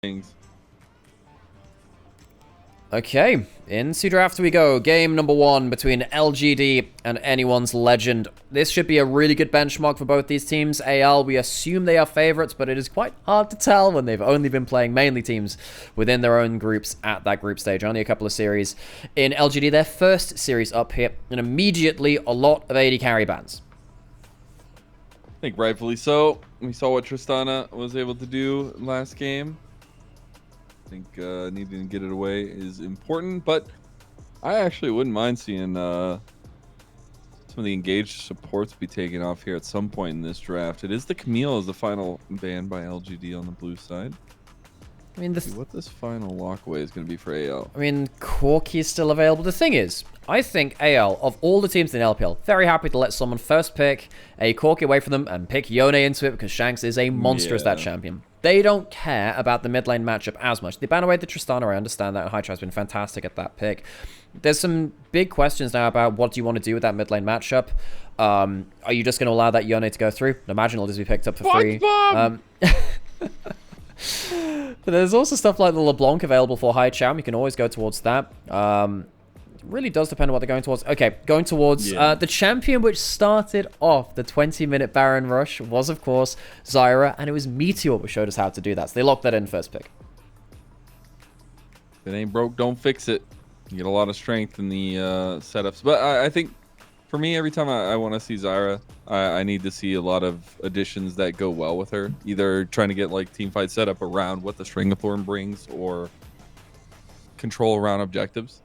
things. Okay, into draft we go. Game number 1 between LGD and Anyone's Legend. This should be a really good benchmark for both these teams. AL, we assume they are favorites, but it is quite hard to tell when they've only been playing mainly teams within their own groups at that group stage. Only a couple of series. In LGD, their first series up here, and immediately a lot of AD carry bans. I think rightfully so. We saw what Tristana was able to do last game. I think needing to get it away is important, but I actually wouldn't mind seeing some of the engaged supports be taken off here at some point in this draft. It is the Camille as the final ban by LGD on the blue side. I mean, what this final walkaway is going to be for AL. I mean, Corki is still available. The thing is, I think AL, of all the teams in LPL, very happy to let someone first pick a Corki away from them and pick Yone into it because Shanks is a monster as that champion. They don't care about the mid lane matchup as much. They ban away the Tristana, I understand that, and Hydra has been fantastic at that pick. There's some big questions now about what do you want to do with that mid lane matchup. Are you just going to allow that Yone to go through? Imagine it'll just be picked up for free. But there's also stuff like the LeBlanc available for high cham. You can always go towards that. It really does depend on what they're going towards. Okay, going towards the champion which started off the 20-minute Baron Rush was, of course, Zyra, and it was Meteor which showed us how to do that. So they locked that in first pick. If it ain't broke, don't fix it. You get a lot of strength in the setups. But I think, for me, every time I want to see Zyra, I need to see a lot of additions that go well with her. Either trying to get like team fight set up around what the String of Thorn brings, or control around objectives.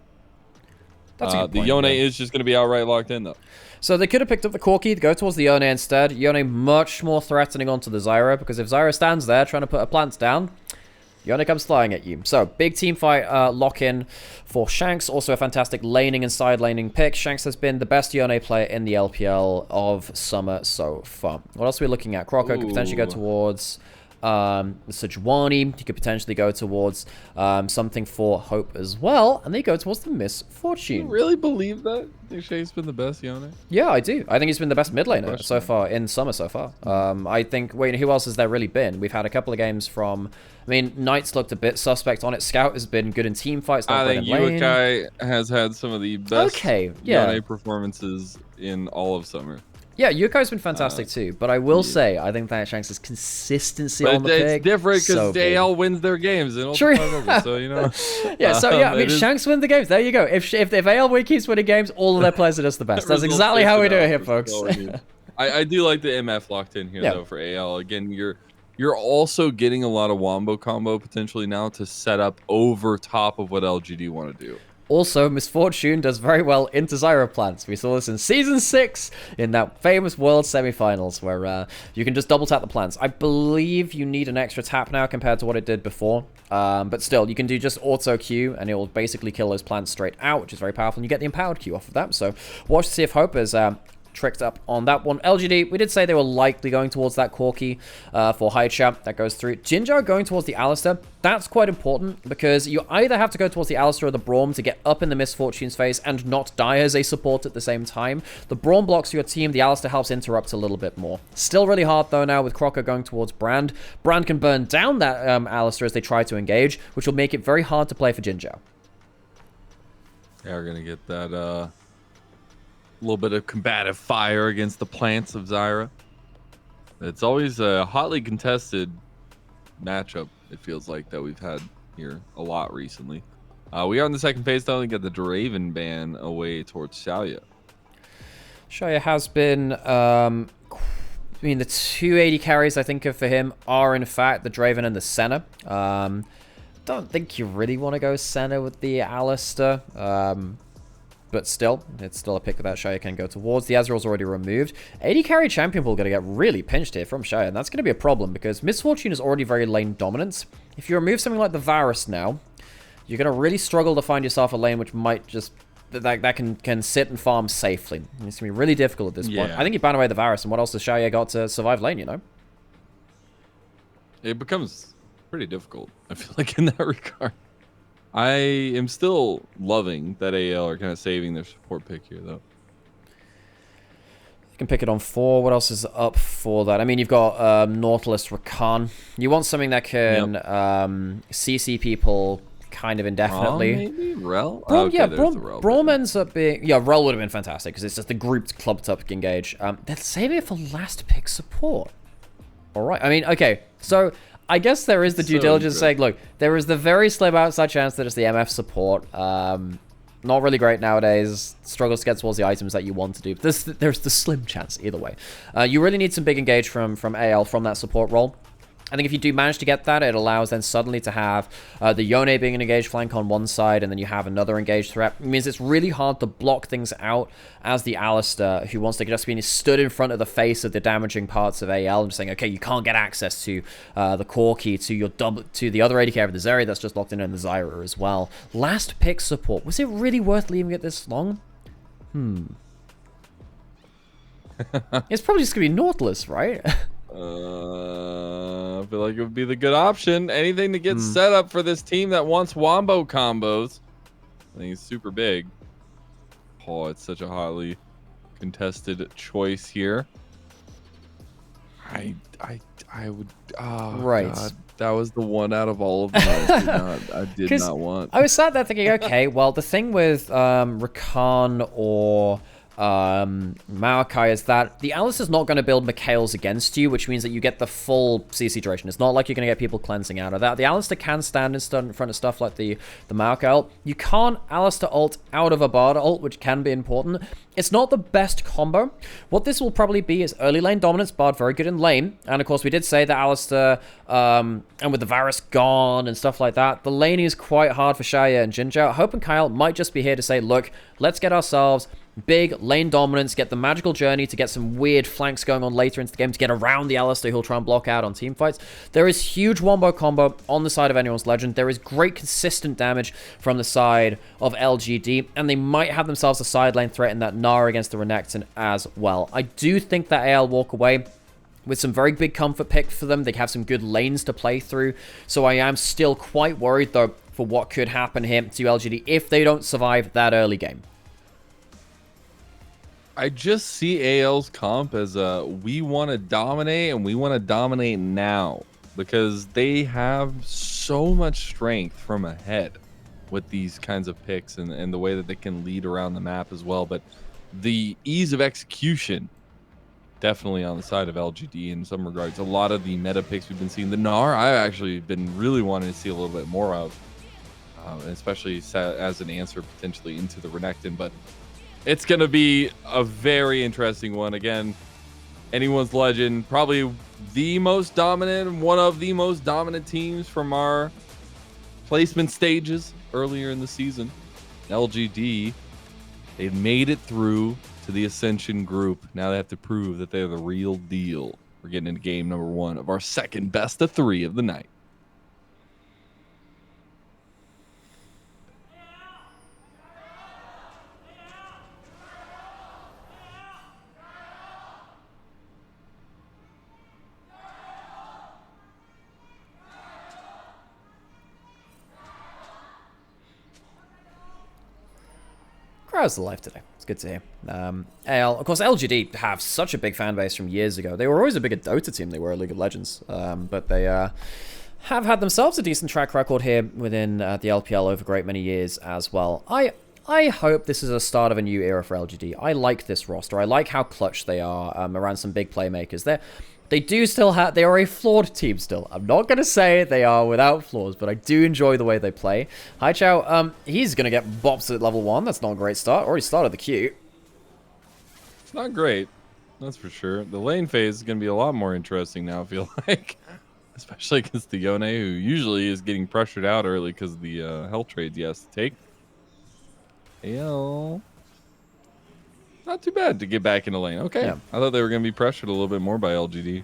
That's a good point, the Yone is just going to be outright locked in, though. So they could have picked up the Corki to go towards the Yone instead. Yone much more threatening onto the Zyra, because if Zyra stands there trying to put a plant down, Yone comes flying at you. So, big team fight lock-in for Shanks. Also a fantastic laning and side laning pick. Shanks has been the best Yone player in the LPL of summer so far. What else are we looking at? Croco could potentially go towards Sejuani. He could potentially go towards something for Hope as well. And they go towards the Misfortune. You really believe that? I think Shay's been the best Yone? Yeah, I do. I think he's been the best mid laner so far in summer so far. I think, wait, who else has there really been? We've had a couple of games from, I mean, Knight's looked a bit suspect on it. Scout has been good in team fights. I think Yukai has had some of the best Yone performances in all of summer. Yeah, Yukai's been fantastic too, but I will say, I think that Shanks' consistency on the pick. It's different because AL wins their games in True. So, you know. I mean, Shanks wins the games. There you go. If AL keeps winning games, all of their players are just the best. That's exactly how we do it here, folks. I do like the MF locked in here, though, for AL. Again, you're also getting a lot of wombo combo potentially now to set up over top of what LGD want to do. Also, Misfortune does very well into Zyra plants. We saw this in Season 6 in that famous World Semifinals where you can just double tap the plants. I believe you need an extra tap now compared to what it did before. But still, you can do just auto Q and it will basically kill those plants straight out, which is very powerful. And you get the empowered Q off of that. So watch to see if Hope is tricked up on that one. LGD, we did say they were likely going towards that Corki for high champ. That goes through. Jinjar going towards the Alistar. That's quite important because you either have to go towards the Alistar or the Braum to get up in the Misfortune's face and not die as a support at the same time. The Braum blocks your team. The Alistar helps interrupt a little bit more. Still really hard though now with Croco going towards Brand. Brand can burn down that Alistar as they try to engage, which will make it very hard to play for Jinjar. Yeah, we're going to get that little bit of combative fire against the plants of Zyra. It's always a hotly contested matchup, it feels like, that we've had here a lot recently. We are in the second phase, though. We got the Draven ban away towards Xayah. Xayah has been, I mean, the 280 carries I think of for him are, in fact, the Draven and the Senna. Don't think you really want to go Senna with the Alistar. But still, it's still a pick that Xayah can go towards. The Azrael's already removed. 80 carry champion pool going to get really pinched here from Xayah, and that's going to be a problem because Misfortune is already very lane dominant. If you remove something like the Varus now, you're going to really struggle to find yourself a lane which might just that can sit and farm safely. It's going to be really difficult at this point. I think you ban away the Varus, and what else has Xayah got to survive lane, you know? It becomes pretty difficult, I feel like, in that regard. I am still loving that AL are kind of saving their support pick here, though. You can pick it on 4. What else is up for that? I mean, you've got Nautilus Rakan. You want something that can CC people kind of indefinitely. Maybe? Rel? Braum, Okay, yeah, there's the Rel. Braum ends up being... Yeah, Rel would have been fantastic, because it's just the grouped clubbed up engage. They're saving it for last pick support. Alright, I mean, okay, so... I guess there is the due diligence saying, look, there is the very slim outside chance that it's the MF support. Not really great nowadays. Struggles to get towards the items that you want to do. But there's the slim chance either way. You really need some big engage from AL from that support role. I think if you do manage to get that, it allows then suddenly to have the Yone being an engaged flank on one side, and then you have another engaged threat. It means it's really hard to block things out as the Alistair, who wants to just be stood in front of the face of the damaging parts of AL and just saying, okay, you can't get access to the core key, to the other AD carry of the Zeri that's just locked in, and the Zyra as well. Last pick support. Was it really worth leaving it this long? It's probably just going to be Nautilus, right? I feel like it would be the good option. Anything to get set up for this team that wants wombo combos. I think it's super big. Oh, it's such a hotly contested choice here. I would. Oh, right. God. That was the one out of all of them I did not want. I was sat there thinking, okay, well, the thing with Rakan or Maokai is that the Alice is not going to build Mikhails against you, which means that you get the full CC duration. It's not like you're going to get people cleansing out of that. The Alistair can stand in front of stuff like the Maokai ult. You can't Alistair ult out of a Bard ult, which can be important. It's not the best combo. What this will probably be is early lane dominance, Bard very good in lane. And of course, we did say that Alistair, and with the Varus gone and stuff like that, the lane is quite hard for Shaya and Jinzhao. Hope and Kyle might just be here to say, look, let's get ourselves big lane dominance, get the magical journey to get some weird flanks going on later into the game to get around the Alistair who'll try and block out on team fights. There is huge wombo combo on the side of anyone's legend. There is great consistent damage from the side of LGD, and they might have themselves a side lane threat in that Nara against the Renekton as well. I do think that AL walk away with some very big comfort pick for them. They have some good lanes to play through, so I am still quite worried though for what could happen here to LGD if they don't survive that early game. I just see AL's comp as we want to dominate, and we want to dominate now, because they have so much strength from ahead with these kinds of picks and the way that they can lead around the map as well. But the ease of execution definitely on the side of LGD in some regards. A lot of the meta picks we've been seeing, the Gnar, I've actually been really wanting to see a little bit more of, especially as an answer potentially into the Renekton. But it's going to be a very interesting one. Again, anyone's legend, probably the most dominant, one of the most dominant teams from our placement stages earlier in the season. LGD, they've made it through to the Ascension group. Now they have to prove that they're the real deal. We're getting into game number 1 of our second best of 3 of the night. Crowd's alive today. It's good to hear. AL, of course, LGD have such a big fan base from years ago. They were always a bigger Dota team. They were a League of Legends. But they have had themselves a decent track record here within the LPL over a great many years as well. I hope this is a start of a new era for LGD. I like this roster. I like how clutch they are around some big playmakers. They do still have... They are a flawed team still. I'm not going to say they are without flaws, but I do enjoy the way they play. Haichao, he's going to get bops at level 1. That's not a great start. Already started the queue. It's not great. That's for sure. The lane phase is going to be a lot more interesting now, I feel like. Especially against the Yone, who usually is getting pressured out early because of the health trades he has to take. AL... Not too bad to get back in the lane. Okay. Yeah. I thought they were going to be pressured a little bit more by LGD.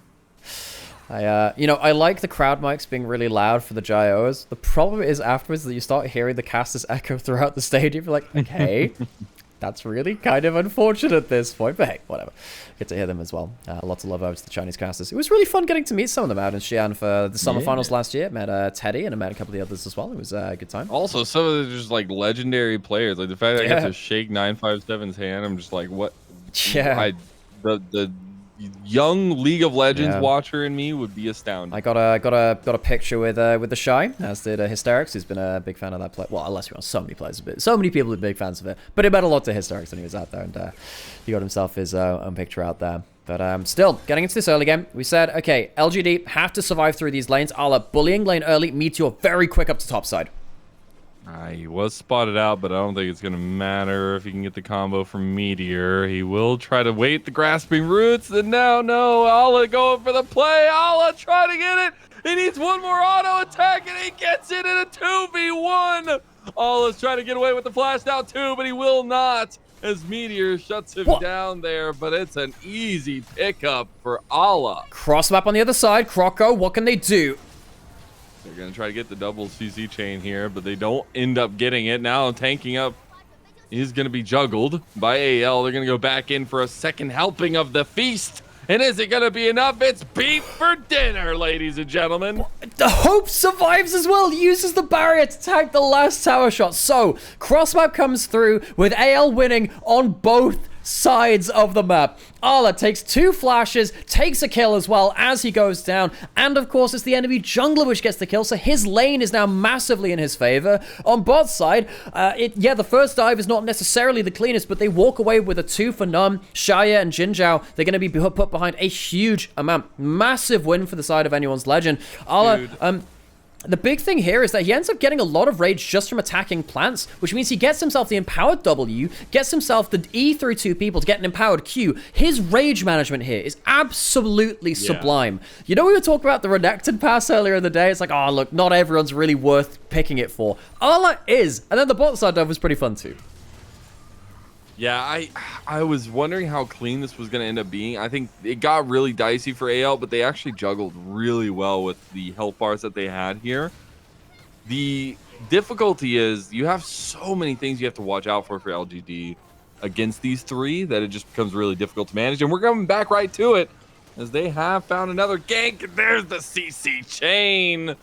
I like the crowd mics being really loud for the Gyos. The problem is afterwards that you start hearing the casters echo throughout the stadium. You're like, okay, that's really kind of unfortunate at this point. But hey, whatever. Get to hear them as well. Lots of love out to the Chinese casters. It was really fun getting to meet some of them out in Xi'an for the summer finals last year. Met Teddy and I met a couple of the others as well. It was a good time. Also, some of the just like legendary players. Like the fact that I got to shake 957's hand, I'm just like, what? Yeah. the young League of Legends Yeah. watcher in me would be astounded. I got a picture with the Shy, as did Hysterics, who's been a big fan of that play. Well, unless you're on so many players, so many people are big fans of it. But it meant a lot to Hysterics when he was out there, and he got himself his own picture out there. But still, getting into this early game, we said, okay, LGD have to survive through these lanes. Ala bullying lane early, Meteor very quick up to top side. He was spotted out, but I don't think it's going to matter if he can get the combo from Meteor. He will try to wait the grasping roots. And now, no, Ala going for the play. Ala trying to get it. He needs one more auto attack, and he gets it in a 2v1. Ala's trying to get away with the flash now, too, but he will not, as Meteor shuts him down there. But it's an easy pickup for Ala. Cross map on the other side. Croco, what can they do? They're going to try to get the double CC chain here, but they don't end up getting it. Now tanking up is going to be juggled by AL. They're going to go back in for a second helping of the feast. And is it going to be enough? It's beef for dinner, ladies and gentlemen. The Hope survives as well. Uses the barrier to tag the last tower shot. So, cross map comes through with AL winning on both sides of the map. Ala takes 2 flashes, takes a kill as well as he goes down, and of course it's the enemy jungler which gets the kill, so his lane is now massively in his favor. On bot side, the first dive is not necessarily the cleanest, but they walk away with a 2 for none. Shaya and Jinzhao, they're going to be put behind a huge amount. Massive win for the side of anyone's legend. Ala, the big thing here is that he ends up getting a lot of rage just from attacking plants, which means he gets himself the empowered W, gets himself the E through 2 people to get an empowered Q. His rage management here is absolutely sublime. You know, we were talking about the Renekton pass earlier in the day. It's like, oh, look, not everyone's really worth picking it for. Ala is. And then the bot side dive was pretty fun too. Yeah, I was wondering how clean this was going to end up being. I think it got really dicey for AL, but they actually juggled really well with the health bars that they had here. The difficulty is you have so many things you have to watch out for LGD against these 3 that it just becomes really difficult to manage. And we're coming back right to it as they have found another gank. There's the CC chain.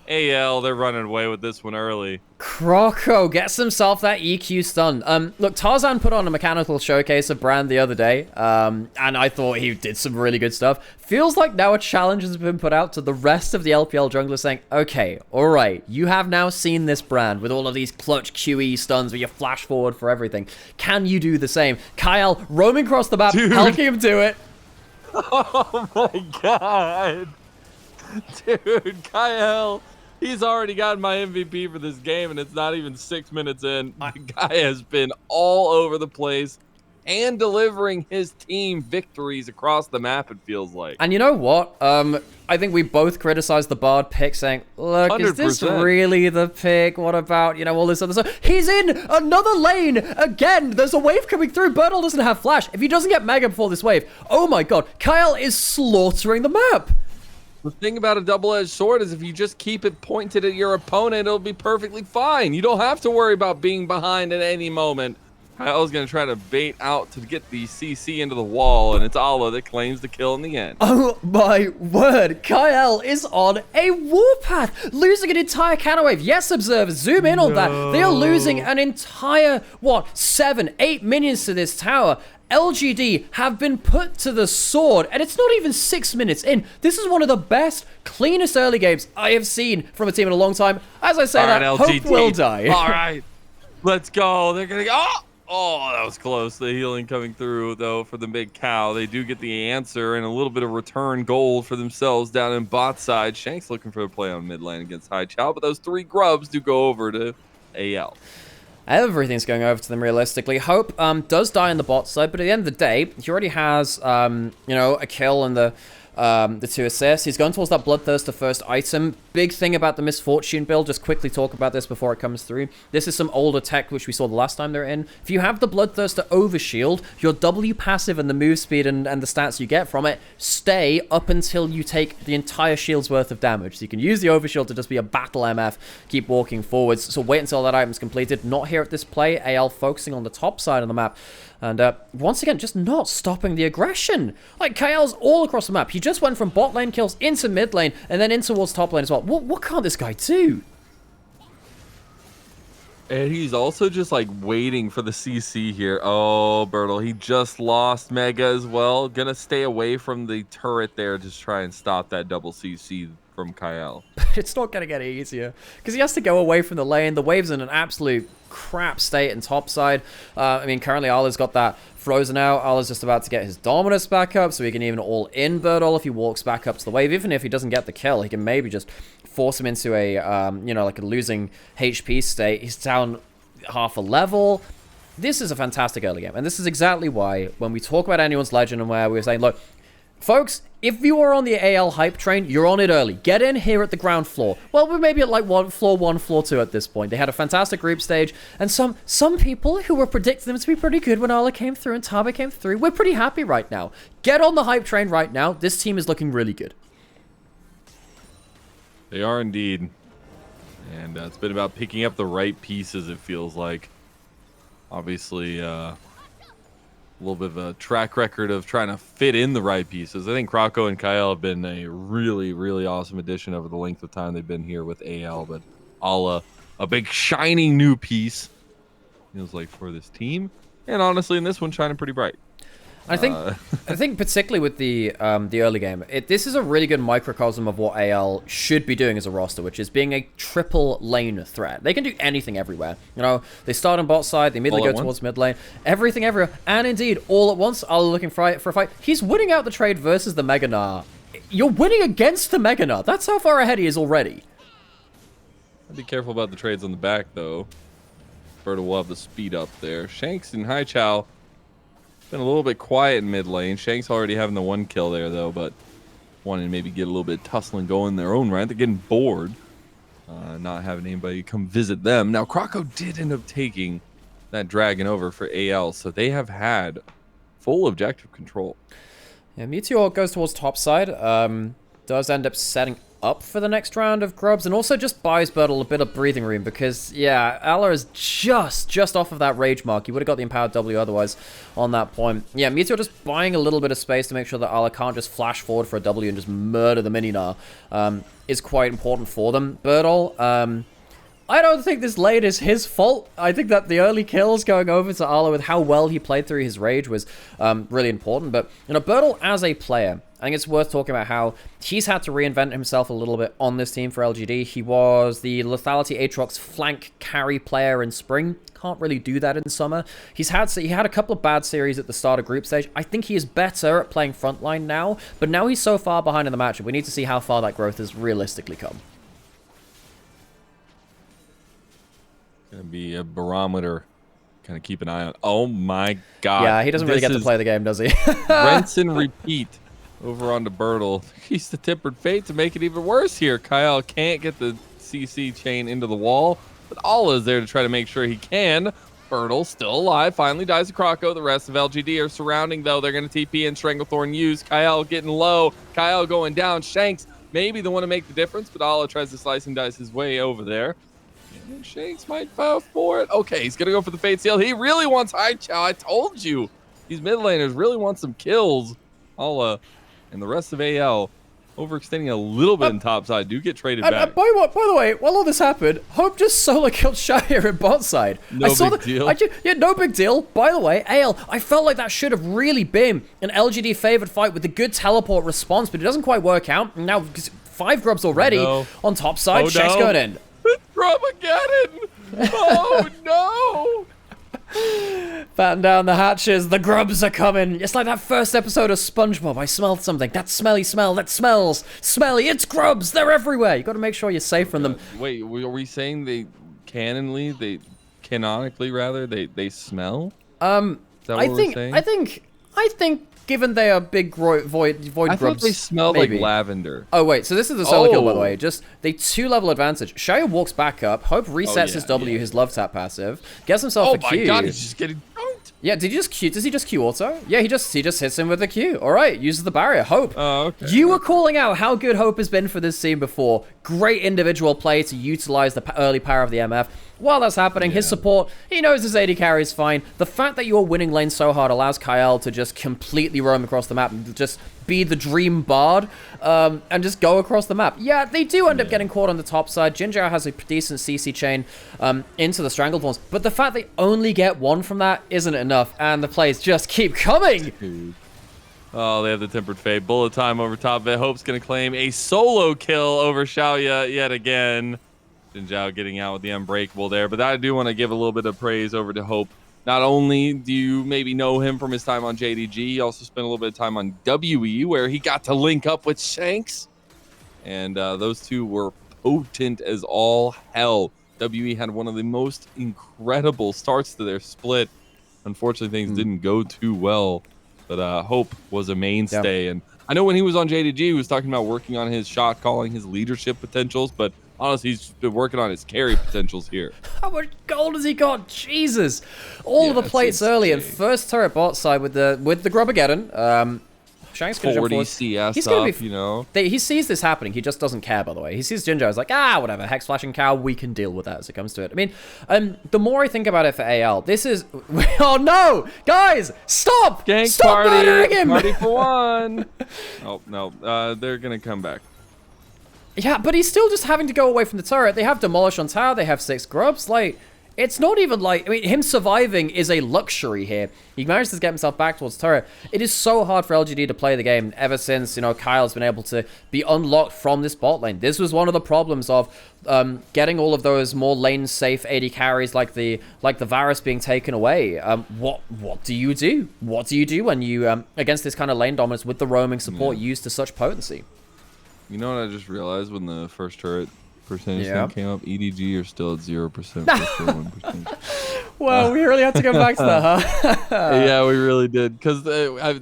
AL, they're running away with this one early. Croco gets himself that EQ stun. Look, Tarzan put on a mechanical showcase of Brand the other day, and I thought he did some really good stuff. Feels like now a challenge has been put out to the rest of the LPL junglers saying, okay, all right, you have now seen this Brand with all of these clutch QE stuns where you flash forward for everything. Can you do the same? Kyle roaming across the map, helping him do it. Oh my god. Dude, Kyle. He's already gotten my MVP for this game, and it's not even 6 minutes in. My guy has been all over the place and delivering his team victories across the map, it feels like. And you know what? I think we both criticized the Bard pick, saying, look, 100%. Is this really the pick? What about, all this other stuff? He's in another lane again. There's a wave coming through. Birdle doesn't have flash. If he doesn't get Mega before this wave, oh my god, Kyle is slaughtering the map. The thing about a double-edged sword is if you just keep it pointed at your opponent, it'll be perfectly fine. You don't have to worry about being behind at any moment. Kyle's going to try to bait out to get the CC into the wall, and it's Ala that claims the kill in the end. Oh my word, Kyle is on a warpath, losing an entire counter wave. Yes, observers, zoom in on that. They are losing an entire, 7, 8 minions to this tower. LGD have been put to the sword, and it's not even 6 minutes in. This is one of the best, cleanest early games I have seen from a team in a long time. As I say that, LGD. Hope will die. All right, let's go. They're going to go. Oh, that was close. The healing coming through, though, for the big cow. They do get the answer and a little bit of return gold for themselves down in bot side. Shank's looking for a play on mid lane against High Chow, but those 3 grubs do go over to AL. Everything's going over to them realistically. Hope does die on the bot side, but at the end of the day, he already has, a kill and the 2 assists. He's going towards that Bloodthirster first item. Big thing about the Misfortune build, just quickly talk about this before it comes through. This is some older tech which we saw the last time they're in. If you have the Bloodthirster overshield, your W passive and the move speed and the stats you get from it stay up until you take the entire shield's worth of damage. So you can use the overshield to just be a battle MF, keep walking forwards. So wait until that item's completed. Not here at this play. AL focusing on the top side of the map. And once again, just not stopping the aggression. Like, Kyle's all across the map. He just went from bot lane kills into mid lane and then in towards top lane as well. What can't this guy do? And he's also just like waiting for the CC here. Oh, Bertle, he just lost Mega as well. Gonna stay away from the turret there, just try and stop that double CC from Kyle. It's not going to get easier because he has to go away from the lane. The wave's in an absolute crap state in topside. I mean, currently Ala's got that frozen out. Ala's just about to get his dominance back up, so he can even all-in Bertle if he walks back up to the wave. Even if he doesn't get the kill, he can maybe just force him into a, you know, like a losing HP state. He's down half a level. This is a fantastic early game, and this is exactly why when we talk about anyone's legend and where we're saying, look, folks, if you are on the AL hype train, you're on it early. Get in here at the ground floor. Well, we're maybe at like floor 1, floor 2 at this point. They had a fantastic group stage, and some people who were predicting them to be pretty good when Ala came through and Taba came through, we're pretty happy right now. Get on the hype train right now. This team is looking really good. They are indeed. And it's been about picking up the right pieces, it feels like. Obviously, a little bit of a track record of trying to fit in the right pieces. I think Krako and Kyle have been a really, really awesome addition over the length of time they've been here with AL. But Ala, a big shining new piece, feels like, for this team. And honestly, in this one, shining pretty bright. I think particularly with the early game, this is a really good microcosm of what AL should be doing as a roster, which is being a triple lane threat. They can do anything everywhere. You know, they start on bot side, they immediately go towards mid lane, everything everywhere, and indeed all at once. Ala looking for a fight. He's winning out the trade versus the Mega Gnar. You're winning against the Mega Gnar. That's how far ahead he is already. Be careful about the trades on the back though. Berta will have the speed up there. Shanks and Hai Chao been a little bit quiet in mid lane. Shanks already having the 1 kill there, though, but wanting to maybe get a little bit tussling going in their own right. They're getting bored, not having anybody come visit them. Now, Krako did end up taking that dragon over for AL, so they have had full objective control. Yeah, Meteor goes towards top side. Does end up setting up for the next round of grubs, and also just buys Bertle a bit of breathing room because, yeah, Ala is just off of that rage mark. He would have got the empowered W otherwise on that point. Yeah, Meteor just buying a little bit of space to make sure that Ala can't just flash forward for a W and just murder the mini Gnar is quite important for them. Bertle, I don't think this lane is his fault. I think that the early kills going over to Ala with how well he played through his rage was really important. But, you know, Bertle as a player, I think it's worth talking about how he's had to reinvent himself a little bit on this team for LGD. He was the Lethality Aatrox flank carry player in spring. Can't really do that in summer. He had a couple of bad series at the start of group stage. I think he is better at playing frontline now, but now he's so far behind in the matchup. We need to see how far that growth has realistically come. Gonna be a barometer. Kind of keep an eye on. Oh my god. Yeah, he doesn't really get to play the game, does he? Rinse and repeat. Over onto Bertle. He's the tempered fate to make it even worse here. Kyle can't get the CC chain into the wall, but Ala is there to try to make sure he can. Bertle still alive. Finally dies to Krako. The rest of LGD are surrounding, though. They're going to TP and Stranglethorn use. Kyle getting low. Kyle going down. Shanks maybe the one to make the difference, but Ala tries to slice and dice his way over there. And Shanks might foul for it. Okay, he's going to go for the Fate Seal. He really wants Hai Chao. I told you. These mid laners really want some kills. Ala and the rest of AL overextending a little bit in topside do get traded back. By the way, while all this happened, Hope just solo killed Shire in bot side. No big deal. Yeah, no big deal. By the way, AL, I felt like that should have really been an LGD favored fight with a good teleport response, but it doesn't quite work out. Now 5 grubs already on top side. Oh, Shank's going in. Grub-ageddon! Oh no! Batten down the hatches, the grubs are coming. It's like that first episode of SpongeBob. I smelled something. That smelly smell, that smells smelly. It's grubs. They're everywhere. You got to make sure you're safe from them. Wait, are we saying canonically they smell? Is that what we're saying? I think given they are big void grubs, I thought they smelled like lavender. Oh wait, so this is the solo kill, by the way. Just the 2-level advantage. Shire walks back up. Hope resets his W, his love tap passive, gets himself a Q. Oh my god, he's just getting dunked. Yeah, did he just Q? Does he just Q auto? Yeah, he just hits him with the Q. All right, uses the barrier. Hope. Oh, okay. You were calling out how good Hope has been for this team before. Great individual play to utilize the early power of the MF. While that's happening, his support, he knows his AD carry is fine. The fact that you're winning lane so hard allows Kyle to just completely roam across the map and just be the dream bard and just go across the map. Yeah, they do end up getting caught on the top side. Jinzhao has a decent CC chain into the Strangleforms, but the fact they only get one from that isn't enough, and the plays just keep coming. Dude. Oh, they have the Tempered Fate. Bullet time over top of it. Hope's going to claim a solo kill over Xiaoya yet again. Jinzhao getting out with the Unbreakable there. But I do want to give a little bit of praise over to Hope. Not only do you maybe know him from his time on JDG, he also spent a little bit of time on WE, where he got to link up with Shanks. And those two were potent as all hell. WE had one of the most incredible starts to their split. Unfortunately, things didn't go too well. But Hope was a mainstay. And I know when he was on JDG, he was talking about working on his shot calling, his leadership potentials. But honestly, he's been working on his carry potentials here. How much gold has he got? Jesus. All of the plates early and first turret bot side with the Grubbageddon. Shanks can 40 jump CS he's gonna up, you know. He sees this happening. He just doesn't care, by the way. He sees Jinzhao. He's like, whatever. Hex Flashing Cow, we can deal with that as it comes to it. I mean, the more I think about it for AL, this is... Oh, no! Guys, stop! Gank stop party! murdering him! Party for one! Oh, no. They're going to come back. Yeah, but he's still just having to go away from the turret. They have Demolish on tower. They have 6 grubs. Like... It's not even like, I mean, him surviving is a luxury here. He managed to get himself back towards turret. It is so hard for LGD to play the game ever since, you know, Kyle's been able to be unlocked from this bot lane. This was one of the problems of getting all of those more lane-safe AD carries like the Varus being taken away. What do you do? What do you do when you, against this kind of lane dominance with the roaming support used to such potency? You know what I just realized when the first turret percentage thing came up? EDG are still at 0%, 1%. Well, we really had to go back to that, huh? Yeah, we really did, because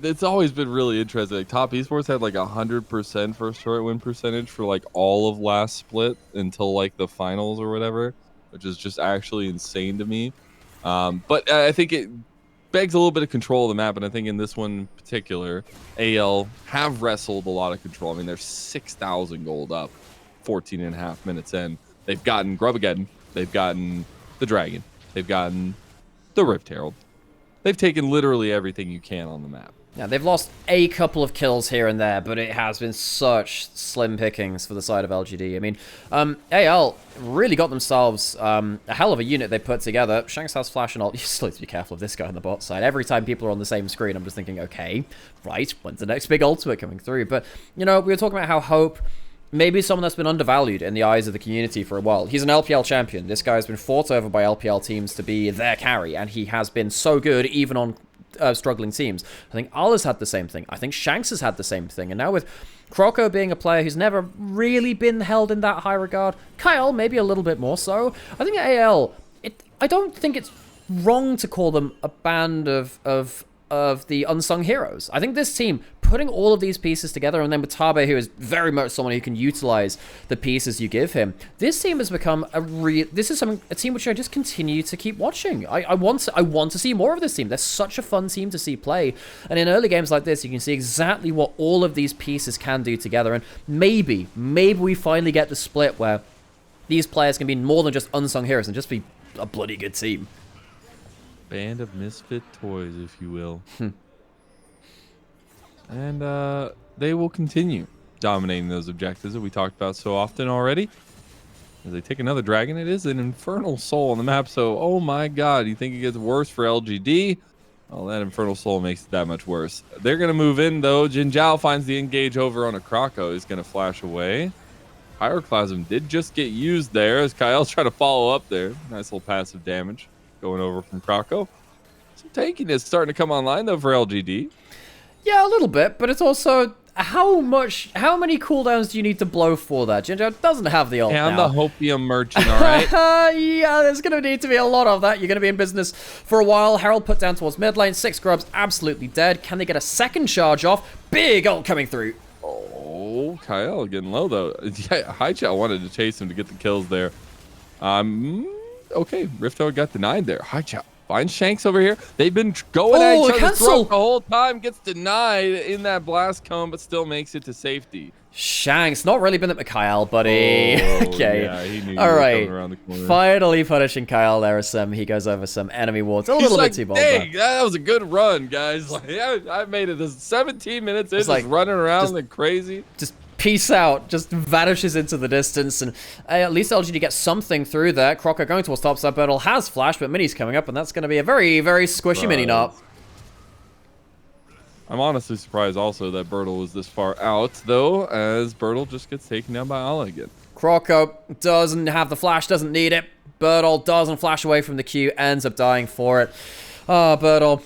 it's always been really interesting. Like, top esports had like 100% first turret win percentage for like all of last split until like the finals or whatever, which is just actually insane to me. But I think it begs a little bit of control of the map, and I think in this one in particular, AL have wrestled a lot of control. I mean, they're 6,000 gold up 14.5 minutes in. They've gotten Grubbageddon. They've gotten the Dragon. They've gotten the Rift Herald. They've taken literally everything you can on the map. Yeah, they've lost a couple of kills here and there, but it has been such slim pickings for the side of LGD. I mean, AL really got themselves a hell of a unit they put together. Shanks has flash and ult. You still have to be careful of this guy on the bot side. Every time people are on the same screen, I'm just thinking, okay, right, when's the next big ultimate coming through? But, you know, we were talking about how Hope... maybe someone that's been undervalued in the eyes of the community for a while. He's an LPL champion. This guy's been fought over by LPL teams to be their carry, and he has been so good even on struggling teams. I think Ala's had the same thing. I think Shanks has had the same thing. And now with Croco being a player who's never really been held in that high regard, Kyle maybe a little bit more so. I think AL, I don't think it's wrong to call them a band of the unsung heroes. I think this team, putting all of these pieces together, and then with Tabe, who is very much someone who can utilize the pieces you give him, this team has become a team which I just continue to keep watching. I want to see more of this team. They're such a fun team to see play, and in early games like this, you can see exactly what all of these pieces can do together, and maybe we finally get the split where these players can be more than just unsung heroes and just be a bloody good team. Band of misfit toys, if you will. And they will continue dominating those objectives that we talked about so often already. As they take another dragon, it is an Infernal Soul on the map, so oh my god, you think it gets worse for LGD? Well, that Infernal Soul makes it that much worse. They're going to move in, though. Jinzhao finds the engage over on a Croco. He's going to flash away. Pyroclasm did just get used there as Kyle's trying to follow up there. Nice little passive damage going over from Croco. Some tankiness starting to come online, though, for LGD. Yeah, a little bit, but it's also how many cooldowns do you need to blow for that? Jinzhao doesn't have the ult now. I'm the Hopium merchant, all right? Yeah, there's going to need to be a lot of that. You're going to be in business for a while. Herald put down towards mid lane. 6 grubs, absolutely dead. Can they get a second charge off? Big ult coming through. Oh, Kyle getting low, though. Yeah, Haichao wanted to chase him to get the kills there. Okay, Rifto got denied there. Haichao Finds Shanks over here. They've been going at each other's cancel! throat the whole time. Gets denied in that blast cone, but still makes it to safety. Shanks, not really been at Mikhail, buddy. Oh, Okay. Yeah, he knew All you were right. coming around the corner. Finally punishing Kyle there. He goes over some enemy wards. A little bit too bold. Dang, that was a good run, guys. Like, I made it. This 17 minutes in, just like, running around like crazy. Just peace out. Just vanishes into the distance, and at least LGD gets something through there. Crocker going towards topside. Bertle has flash, but Mini's coming up, and that's going to be a very, very squishy Mini knot. I'm honestly surprised also that Bertle was this far out, though, as Bertle just gets taken down by Ala again. Croco doesn't have the flash, doesn't need it. Bertle doesn't flash away from the Q, ends up dying for it. Oh, Bertle.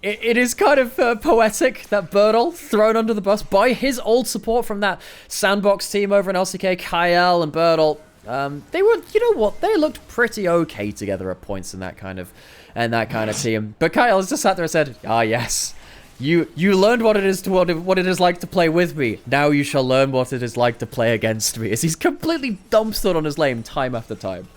It is kind of poetic that Bertle, thrown under the bus by his old support from that sandbox team over in LCK, Kyle and Bertle. They were, you know what, they looked pretty okay together at points in that kind of team. But Kyle has just sat there and said, ah, yes. You learned what it is to what it is like to play with me. Now you shall learn what it is like to play against me. As he's completely dumpstered on his lane time after time.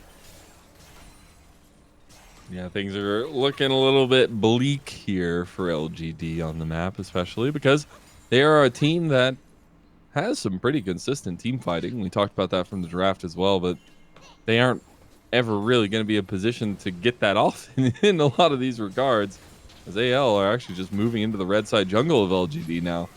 Yeah, things are looking a little bit bleak here for LGD on the map, especially because they are a team that has some pretty consistent team fighting. We talked about that from the draft as well, but they aren't ever really going to be in a position to get that off in a lot of these regards. As AL are actually just moving into the red side jungle of LGD now.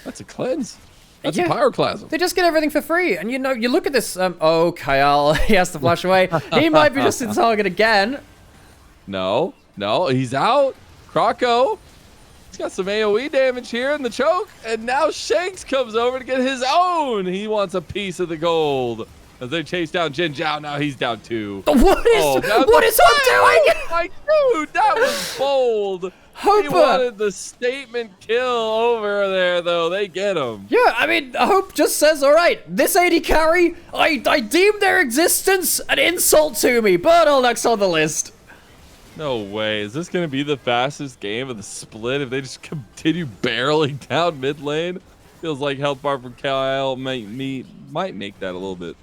That's a cleanse. That's a pyroclasm. They just get everything for free. And you know, you look at this. Oh, Kyle, he has to flash away. He might be just in target again. No, he's out. Croco. He's got some AoE damage here in the choke. And now Shanks comes over to get his own. He wants a piece of the gold. As they chase down Jin Zhao, now he's down 2. What is Hope doing? Like, dude, that was bold. Hope He wanted the statement kill over there, though. They get him. Yeah, I mean, Hope just says, all right, this AD carry, I deem their existence an insult to me. Bertle next on the list. No way. Is this going to be the fastest game of the split if they just continue barreling down mid lane? Feels like health bar from Kyle might make that a little bit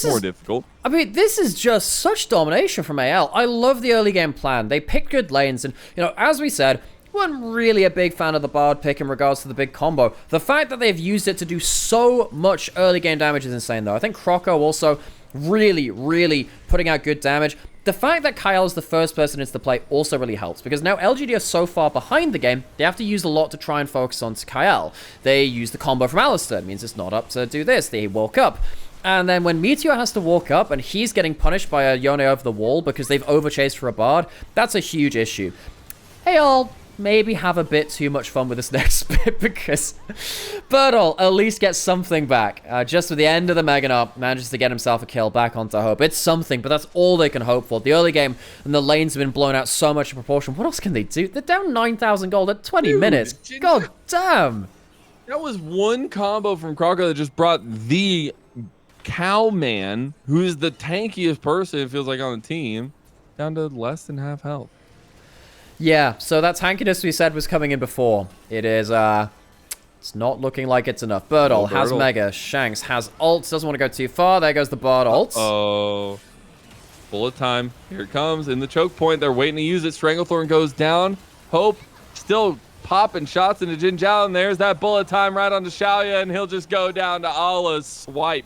more difficult. I mean, this is just such domination from AL. I love the early game plan. They picked good lanes, and, you know, as we said, wasn't really a big fan of the Bard pick in regards to the big combo. The fact that they've used it to do so much early game damage is insane, though. I think Croco also really, really putting out good damage. The fact that Kyle is the first person into the play also really helps, because now LGD are so far behind the game, they have to use a lot to try and focus on Kyle. They use the combo from Alistar. It means it's not up to do this. They walk up. And then when Meteor has to walk up and he's getting punished by a Yone over the wall because they've overchased for a Bard, that's a huge issue. Hey, I'll maybe have a bit too much fun with this next bit because Bertle at least gets something back. Just at the end of the Mega Knot, manages to get himself a kill back onto Hope. It's something, but that's all they can hope for. The early game and the lanes have been blown out so much in proportion. What else can they do? They're down 9,000 gold at 20 minutes. God damn. That was one combo from Croco that just brought the Cowman, who is the tankiest person it feels like on the team, down to less than half health. Yeah, so that tankiness we said was coming in before. It is, it's not looking like it's enough. Bertle has Mega, Shanks has ult, doesn't want to go too far. There goes the Bard ult. Oh, bullet time. Here it comes in the choke point. They're waiting to use it. Stranglethorn goes down. Hope still popping shots into Jin Zhao, and there's that bullet time right onto Xiaoya, and he'll just go down to Allah's swipe.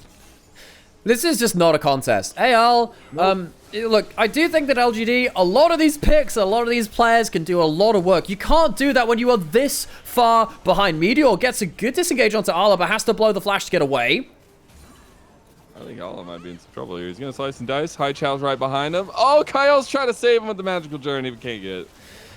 This is just not a contest. AL, look, I do think that LGD, a lot of these picks, a lot of these players can do a lot of work. You can't do that when you are this far behind. Meteor gets a good disengage onto Ala, but has to blow the flash to get away. I think Ala might be in some trouble here. He's going to slice and dice. High Chow's right behind him. Oh, Kyle's trying to save him with the magical journey, but can't get it.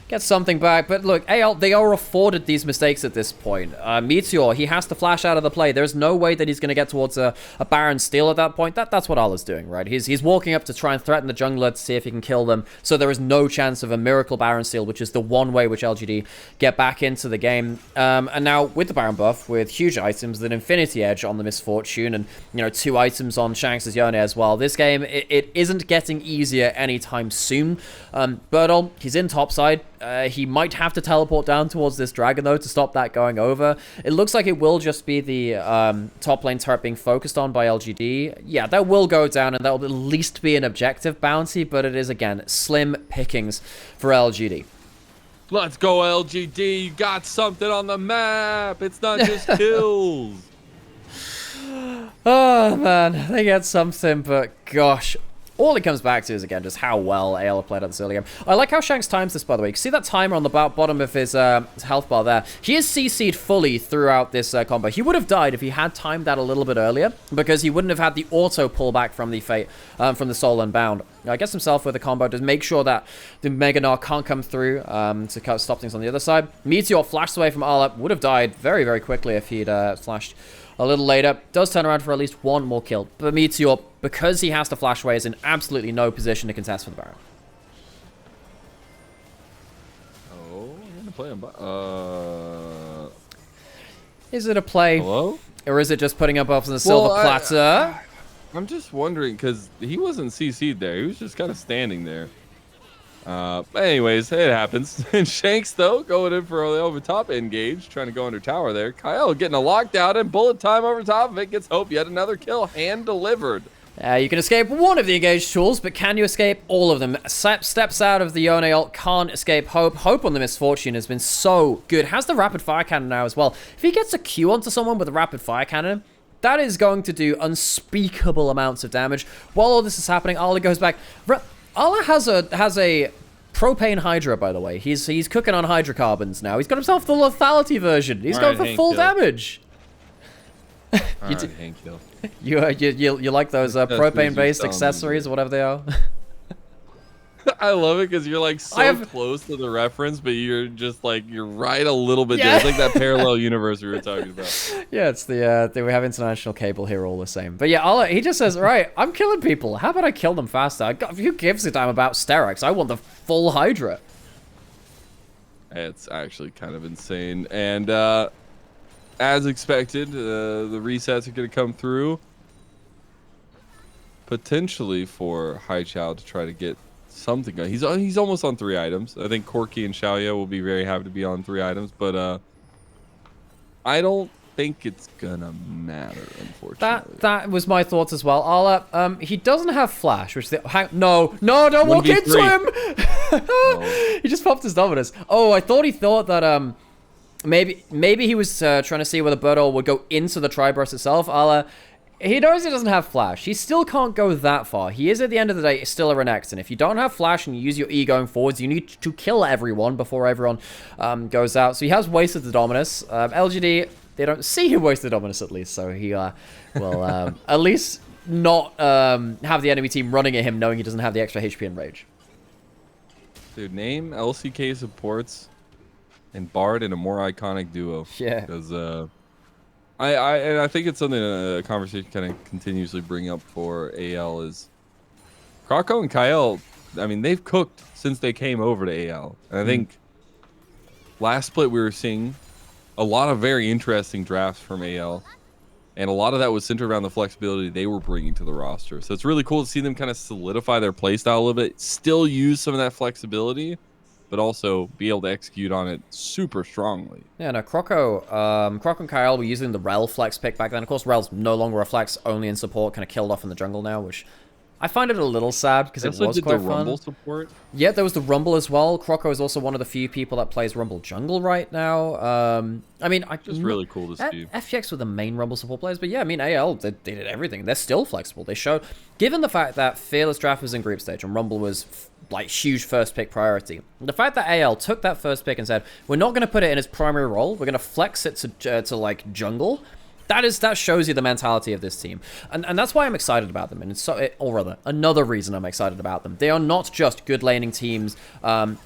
Get something back, but look, AL, they are afforded these mistakes at this point. Meteor, he has to flash out of the play. There's no way that he's going to get towards a Baron steal at that point. That's what Ala's doing, right? He's walking up to try and threaten the jungler to see if he can kill them, so there is no chance of a miracle Baron steal, which is the one way which LGD get back into the game. And now, with the Baron buff, with huge items, an Infinity Edge on the Misfortune, and, you know, 2 items on Shanks' Yone as well, this game, it isn't getting easier anytime soon. Bertle, he's in topside. He might have to teleport down towards this dragon, though, to stop that going over. It looks like it will just be the top lane turret being focused on by LGD. Yeah, that will go down, and that will at least be an objective bounty, but it is, again, slim pickings for LGD. Let's go, LGD. You got something on the map. It's not just kills. Oh, man. They get something, but gosh. All it comes back to is, again, just how well AL played at this early game. I like how Shanks times this, by the way. You can see that timer on the bottom of his health bar there. He is CC'd fully throughout this combo. He would have died if he had timed that a little bit earlier, because he wouldn't have had the auto pullback from the Fate, from the Soul Unbound. Gets himself with a combo to make sure that the Mega Gnar can't come through to stop things on the other side. Meteor flashed away from Arla. Would have died very, very quickly if he'd flashed a little later. Does turn around for at least one more kill. But Meteor, because he has to flash away, is in absolutely no position to contest for the Baron. Oh, I'm going to play him. Is it a play? Hello? Or is it just putting up off on the silver platter? I'm just wondering, because he wasn't CC'd there. He was just kind of standing there. Anyways, it happens. And Shanks, though, going in for the over top engage, trying to go under tower there. Kyle getting a lockdown and bullet time over top of it. Gets Hope yet another kill, hand delivered. You can escape one of the engaged tools, but can you escape all of them? Steps out of the Yone ult, can't escape Hope. Hope on the Misfortune has been so good. Has the rapid fire cannon now as well. If he gets a Q onto someone with a rapid fire cannon, that is going to do unspeakable amounts of damage. While all this is happening, Arla goes back. Arla has a propane Hydra, by the way. He's cooking on hydrocarbons now. He's got himself the lethality version. He's going for full damage. Hank kill. You like those propane-based accessories, whatever they are? I love it because you're like so close to the reference, but you're just like you're right a little bit there. It's like that parallel universe we were talking about. Yeah, it's we have international cable here all the same. But yeah, he just says, right, I'm killing people. How about I kill them faster? Who gives a damn about Sterex? I want the full Hydra. It's actually kind of insane. And as expected, the resets are going to come through. Potentially for Haichao to try to get something. He's almost on 3 items. I think Corki and Xiaoya will be very happy to be on 3 items, but I don't think it's gonna matter, unfortunately. That was my thoughts as well. Arla, he doesn't have flash, which no, don't walk into him. No. He just popped his Dominus. Oh, I thought he thought that maybe he was trying to see whether Birdo would go into the Triburst itself. Arla, he knows he doesn't have flash. He still can't go that far. He is, at the end of the day, still a Renekton. If you don't have flash and you use your E going forwards, you need to kill everyone before everyone goes out. So he has wasted the Dominus. LGD, they don't see him waste the Dominus, at least. So he will at least not have the enemy team running at him, knowing he doesn't have the extra HP and Rage. Dude, name LCK supports and Bard in a more iconic duo. Yeah. Because I think it's something a conversation kind of continuously bring up for AL is Krako and Kyle. I mean, they've cooked since they came over to AL. And I think last split we were seeing a lot of very interesting drafts from AL. And a lot of that was centered around the flexibility they were bringing to the roster. So it's really cool to see them kind of solidify their playstyle a little bit, still use some of that flexibility, but also be able to execute on it super strongly. Yeah, no, Kroko and Kyle were using the Rel flex pick back then. Of course, Rel's no longer a flex, only in support, kind of killed off in the jungle now, which I find it a little sad because it was quite fun. Rumble support? Yeah, there was the Rumble as well. Kroko is also one of the few people that plays Rumble jungle right now. I mean, just really cool to see. FGX were the main Rumble support players, but yeah, I mean, AL, they did everything. They're still flexible. They showed, given the fact that Fearless Draft was in group stage and Rumble was like huge first pick priority, the fact that AL took that first pick and said, we're not going to put it in his primary role, we're going to flex it to like jungle. That shows you the mentality of this team. And that's why I'm excited about them. And or rather, another reason I'm excited about them. They are not just good laning teams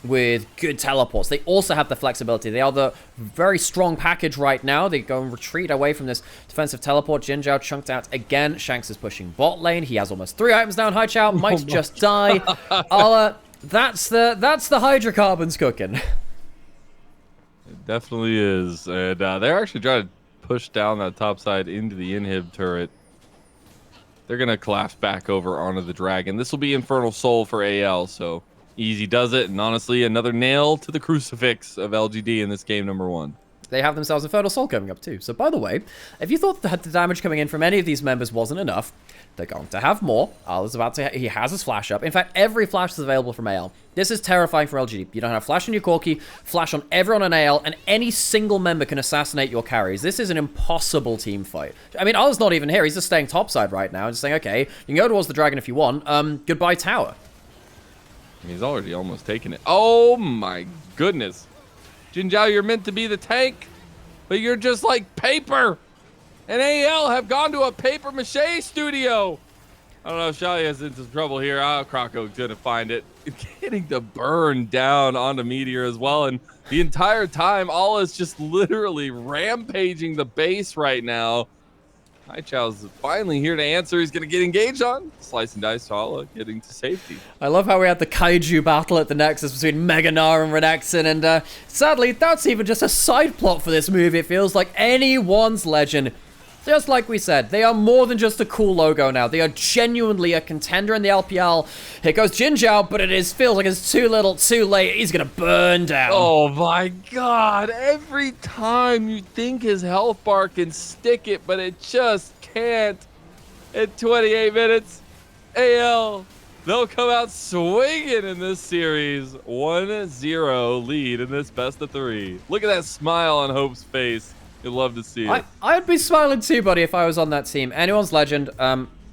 with good teleports. They also have the flexibility. They are the very strong package right now. They go and retreat away from this defensive teleport. Jin Zhao chunked out again. Shanks is pushing bot lane. He has almost 3 items down. Haichao might just die. Ala, that's the hydrocarbons cooking. It definitely is. And they're actually trying to push down that top side into the inhib turret. They're going to collapse back over onto the dragon. This will be Infernal Soul for AL, so Easy does it, and honestly, another nail to the crucifix of LGD in this game number 1. They have themselves a Fertile Soul coming up too. So by the way, if you thought that the damage coming in from any of these members wasn't enough, they're going to have more. Al is about to, he has his flash up. In fact, every flash is available from AL. This is terrifying for LGD. You don't have flash on your Corki, flash on everyone on AL, and any single member can assassinate your carries. This is an impossible team fight. I mean, Al's not even here. He's just staying topside right now and just saying, okay, you can go towards the dragon if you want. Goodbye tower. He's already almost taken it. Oh my goodness. Jin Zhao, you're meant to be the tank, but you're just like paper. And AL have gone to a paper mache studio. I don't know if Shalia's into trouble here. Krako's gonna find it. Getting the burn down onto Meteor as well. And the entire time, All is just literally rampaging the base right now. Chow's finally here to answer. He's gonna get engaged on. Slice and dice to Ala, getting to safety. I love how we had the kaiju battle at the Nexus between Meganar and Renekton, and sadly, that's even just a side plot for this movie. It feels like anyone's legend. Just like we said, they are more than just a cool logo now. They are genuinely a contender in the LPL. Here goes Jin Zhao, but feels like it's too little, too late. He's gonna burn down. Oh my god, every time you think his health bar can stick it, but it just can't. At 28 minutes, AL, they'll come out swinging in this series. 1-0 lead in this best of 3. Look at that smile on Hope's face. You'd love to see it. I'd be smiling too, buddy, if I was on that team. Anyone's legend.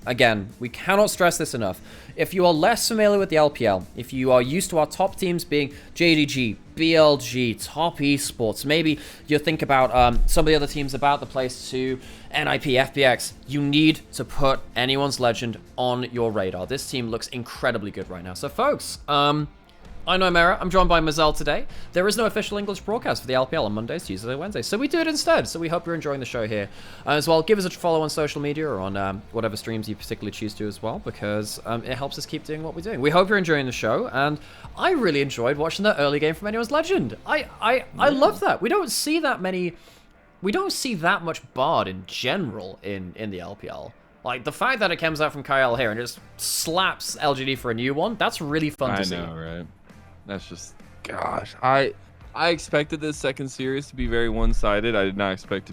Again, we cannot stress this enough. If you are less familiar with the LPL, if you are used to our top teams being JDG, BLG, Top Esports, maybe you think about some of the other teams about the place too, NIP, FPX, you need to put Anyone's Legend on your radar. This team looks incredibly good right now. So, folks, I'm Nymaera. I'm joined by Mazel today. There is no official English broadcast for the LPL on Mondays, Tuesdays, and Wednesdays, so we do it instead. So we hope you're enjoying the show here. As well, give us a follow on social media or on whatever streams you particularly choose to as well, because it helps us keep doing what we're doing. We hope you're enjoying the show, and I really enjoyed watching that early game from Anyone's Legend. I love that. We don't see that much Bard in general in the LPL. Like, the fact that it comes out from Kyle here and just slaps LGD for a new one, that's really fun to see. I know, right? That's just, gosh, I expected this second series to be very one-sided. I did not expect it